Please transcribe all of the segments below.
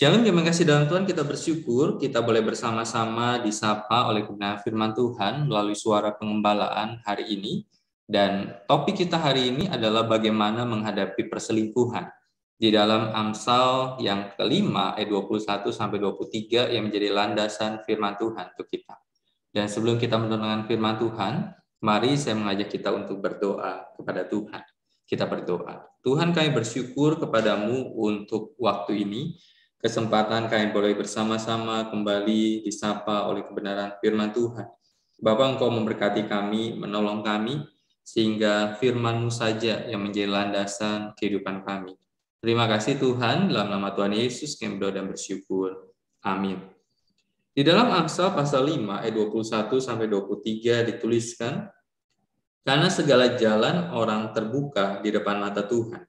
Shalom, terima kasih dalam Tuhan. Kita bersyukur kita boleh bersama-sama disapa oleh kebenaran firman Tuhan melalui suara pengembalaan hari ini. Dan topik kita hari ini adalah bagaimana menghadapi perselingkuhan. Di dalam Amsal yang kelima, ayat 21 sampai 23 yang menjadi landasan firman Tuhan untuk kita. Dan sebelum kita mendengarkan firman Tuhan, mari saya mengajak kita untuk berdoa kepada Tuhan. Kita berdoa. Tuhan, kami bersyukur kepadamu untuk waktu ini, kesempatan kami boleh bersama-sama kembali disapa oleh kebenaran firman Tuhan. Bapa, Engkau memberkati kami, menolong kami, sehingga firman-Mu saja yang menjadi landasan kehidupan kami. Terima kasih Tuhan, dalam nama Tuhan Yesus kami berdoa dan bersyukur. Amin. Di dalam Amsal pasal 5 ayat 21 sampai 23 dituliskan, karena segala jalan orang terbuka di depan mata Tuhan,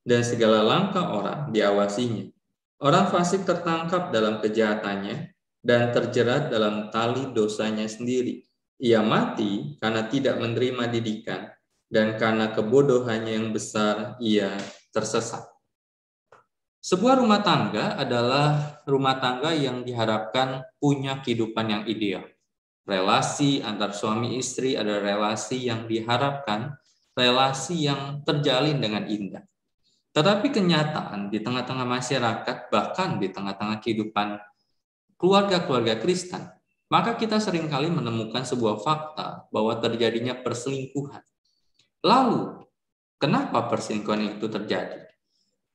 dan segala langkah orang diawasinya. Orang fasik tertangkap dalam kejahatannya dan terjerat dalam tali dosanya sendiri. Ia mati karena tidak menerima didikan, dan karena kebodohannya yang besar ia tersesat. Sebuah rumah tangga adalah rumah tangga yang diharapkan punya kehidupan yang ideal. Relasi antar suami istri adalah relasi yang diharapkan, relasi yang terjalin dengan indah. Tetapi kenyataan di tengah-tengah masyarakat, bahkan di tengah-tengah kehidupan keluarga-keluarga Kristen, maka kita seringkali menemukan sebuah fakta bahwa terjadinya perselingkuhan. Lalu, kenapa perselingkuhan itu terjadi?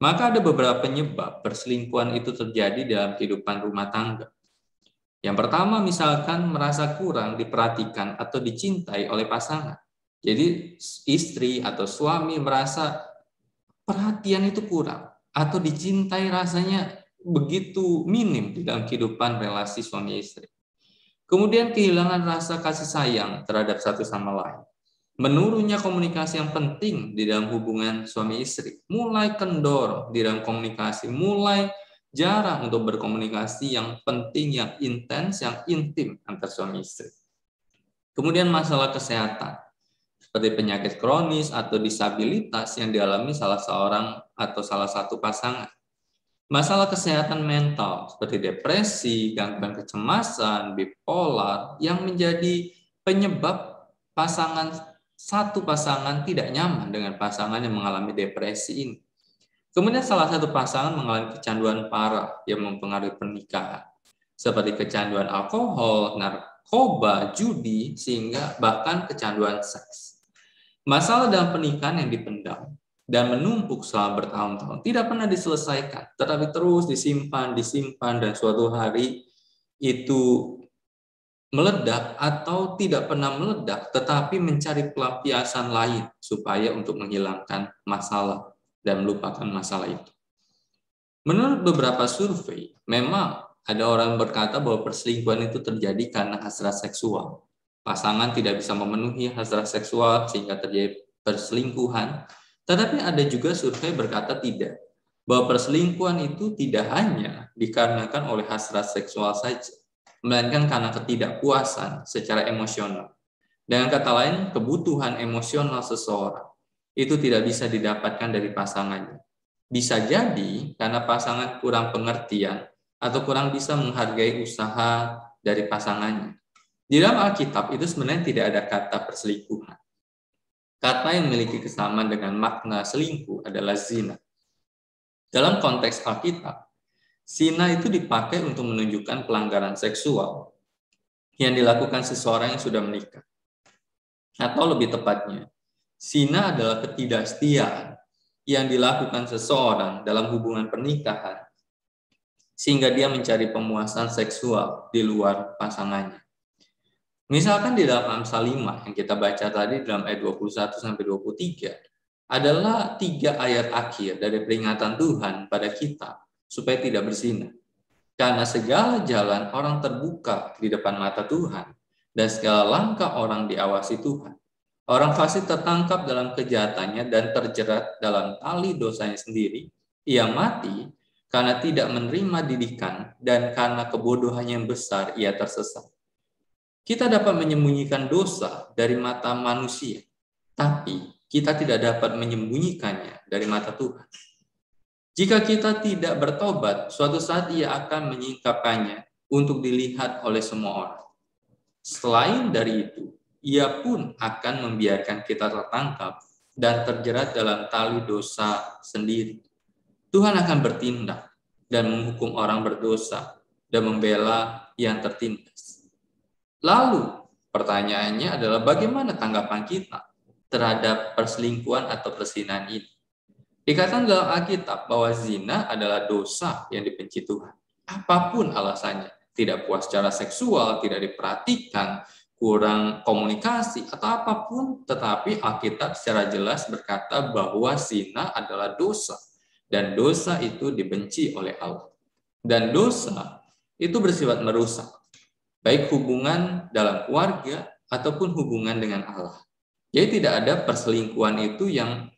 Maka ada beberapa penyebab perselingkuhan itu terjadi dalam kehidupan rumah tangga. Yang pertama, misalkan merasa kurang diperhatikan atau dicintai oleh pasangan. Jadi istri atau suami merasa perhatian itu kurang atau dicintai rasanya begitu minim di dalam kehidupan relasi suami istri. Kemudian kehilangan rasa kasih sayang terhadap satu sama lain. Menurunnya komunikasi yang penting di dalam hubungan suami istri. Mulai kendor di dalam komunikasi, mulai jarang untuk berkomunikasi yang penting, yang intens, yang intim antar suami istri. Kemudian masalah kesehatan, seperti penyakit kronis atau disabilitas yang dialami salah seorang atau salah satu pasangan. Masalah kesehatan mental seperti depresi, gangguan kecemasan, bipolar yang menjadi penyebab satu pasangan tidak nyaman dengan pasangan yang mengalami depresi ini. Kemudian salah satu pasangan mengalami kecanduan parah yang mempengaruhi pernikahan, seperti kecanduan alkohol, narkoba, judi, sehingga bahkan kecanduan seks. Masalah dalam pernikahan yang dipendam dan menumpuk selama bertahun-tahun tidak pernah diselesaikan, tetapi terus disimpan, dan suatu hari itu meledak atau tidak pernah meledak, tetapi mencari pelampiasan lain supaya untuk menghilangkan masalah dan melupakan masalah itu. Menurut beberapa survei, memang ada orang berkata bahwa perselingkuhan itu terjadi karena hasrat seksual. Pasangan tidak bisa memenuhi hasrat seksual sehingga terjadi perselingkuhan. Tetapi ada juga survei berkata tidak, bahwa perselingkuhan itu tidak hanya dikarenakan oleh hasrat seksual saja, melainkan karena ketidakpuasan secara emosional. Dengan kata lain, kebutuhan emosional seseorang itu tidak bisa didapatkan dari pasangannya. Bisa jadi karena pasangan kurang pengertian atau kurang bisa menghargai usaha dari pasangannya. Di dalam Alkitab itu sebenarnya tidak ada kata perselingkuhan. Kata yang memiliki kesamaan dengan makna selingkuh adalah zina. Dalam konteks Alkitab, zina itu dipakai untuk menunjukkan pelanggaran seksual yang dilakukan seseorang yang sudah menikah. Atau lebih tepatnya, zina adalah ketidaksetiaan yang dilakukan seseorang dalam hubungan pernikahan sehingga dia mencari pemuasan seksual di luar pasangannya. Misalkan di dalam Amsal 5 yang kita baca tadi dalam ayat 21 sampai 23 adalah 3 ayat akhir dari peringatan Tuhan pada kita supaya tidak berzina. Karena segala jalan orang terbuka di depan mata Tuhan dan segala langkah orang diawasi Tuhan. Orang fasik tertangkap dalam kejahatannya dan terjerat dalam tali dosanya sendiri. Ia mati karena tidak menerima didikan dan karena kebodohannya yang besar ia tersesat. Kita dapat menyembunyikan dosa dari mata manusia, tapi kita tidak dapat menyembunyikannya dari mata Tuhan. Jika kita tidak bertobat, suatu saat ia akan menyingkapkannya untuk dilihat oleh semua orang. Selain dari itu, ia pun akan membiarkan kita tertangkap dan terjerat dalam tali dosa sendiri. Tuhan akan bertindak dan menghukum orang berdosa dan membela yang tertindas. Lalu, pertanyaannya adalah bagaimana tanggapan kita terhadap perselingkuhan atau perzinahan ini? Dikatakan dalam Alkitab bahwa zina adalah dosa yang dibenci Tuhan. Apapun alasannya, tidak puas secara seksual, tidak diperhatikan, kurang komunikasi, atau apapun, tetapi Alkitab secara jelas berkata bahwa zina adalah dosa. Dan dosa itu dibenci oleh Allah. Dan dosa itu bersifat merusak, baik hubungan dalam keluarga ataupun hubungan dengan Allah. Jadi tidak ada perselingkuhan itu yang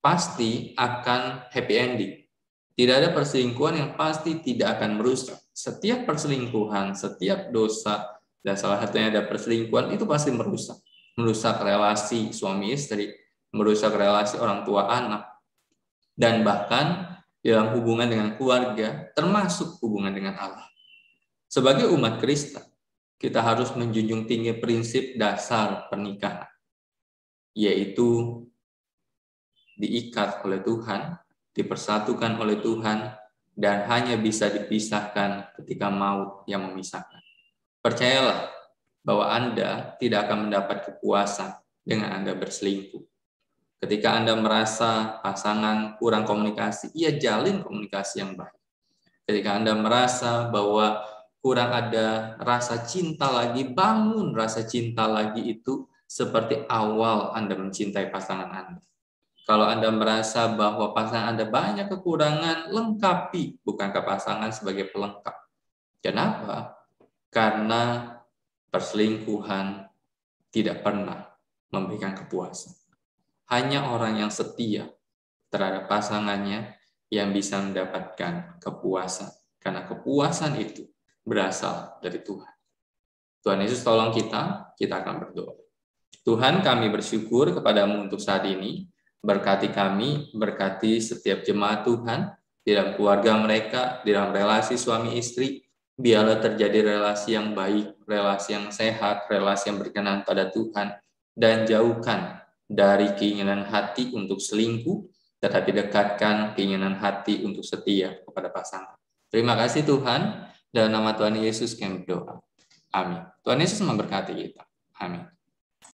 pasti akan happy ending. Tidak ada perselingkuhan yang pasti tidak akan merusak. Setiap perselingkuhan, setiap dosa, dan salah satunya ada perselingkuhan, itu pasti merusak. Merusak relasi suami istri, merusak relasi orang tua anak, dan bahkan dalam hubungan dengan keluarga, termasuk hubungan dengan Allah. Sebagai umat Kristen, kita harus menjunjung tinggi prinsip dasar pernikahan, yaitu diikat oleh Tuhan, dipersatukan oleh Tuhan, dan hanya bisa dipisahkan ketika maut yang memisahkan. Percayalah bahwa Anda tidak akan mendapat kepuasan dengan Anda berselingkuh. Ketika Anda merasa pasangan kurang komunikasi, ia jalin komunikasi yang baik. Ketika Anda merasa bahwa kurang ada rasa cinta lagi, bangun rasa cinta lagi itu seperti awal Anda mencintai pasangan Anda. Kalau Anda merasa bahwa pasangan Anda banyak kekurangan, lengkapi, bukankah pasangan sebagai pelengkap. Kenapa? Karena perselingkuhan tidak pernah memberikan kepuasan. Hanya orang yang setia terhadap pasangannya yang bisa mendapatkan kepuasan. Karena kepuasan itu berasal dari Tuhan. Tuhan Yesus tolong kita akan berdoa. Tuhan, kami bersyukur kepadamu untuk saat ini. Berkati kami, berkati setiap jemaat Tuhan, di dalam keluarga mereka, di dalam relasi suami istri, biarlah terjadi relasi yang baik, relasi yang sehat, relasi yang berkenan pada Tuhan, dan jauhkan dari keinginan hati untuk selingkuh, tetapi dekatkan keinginan hati untuk setia kepada pasangan. Terima kasih Tuhan, dalam nama Tuhan Yesus kami berdoa. Amin. Tuhan Yesus memberkati kita. Amin.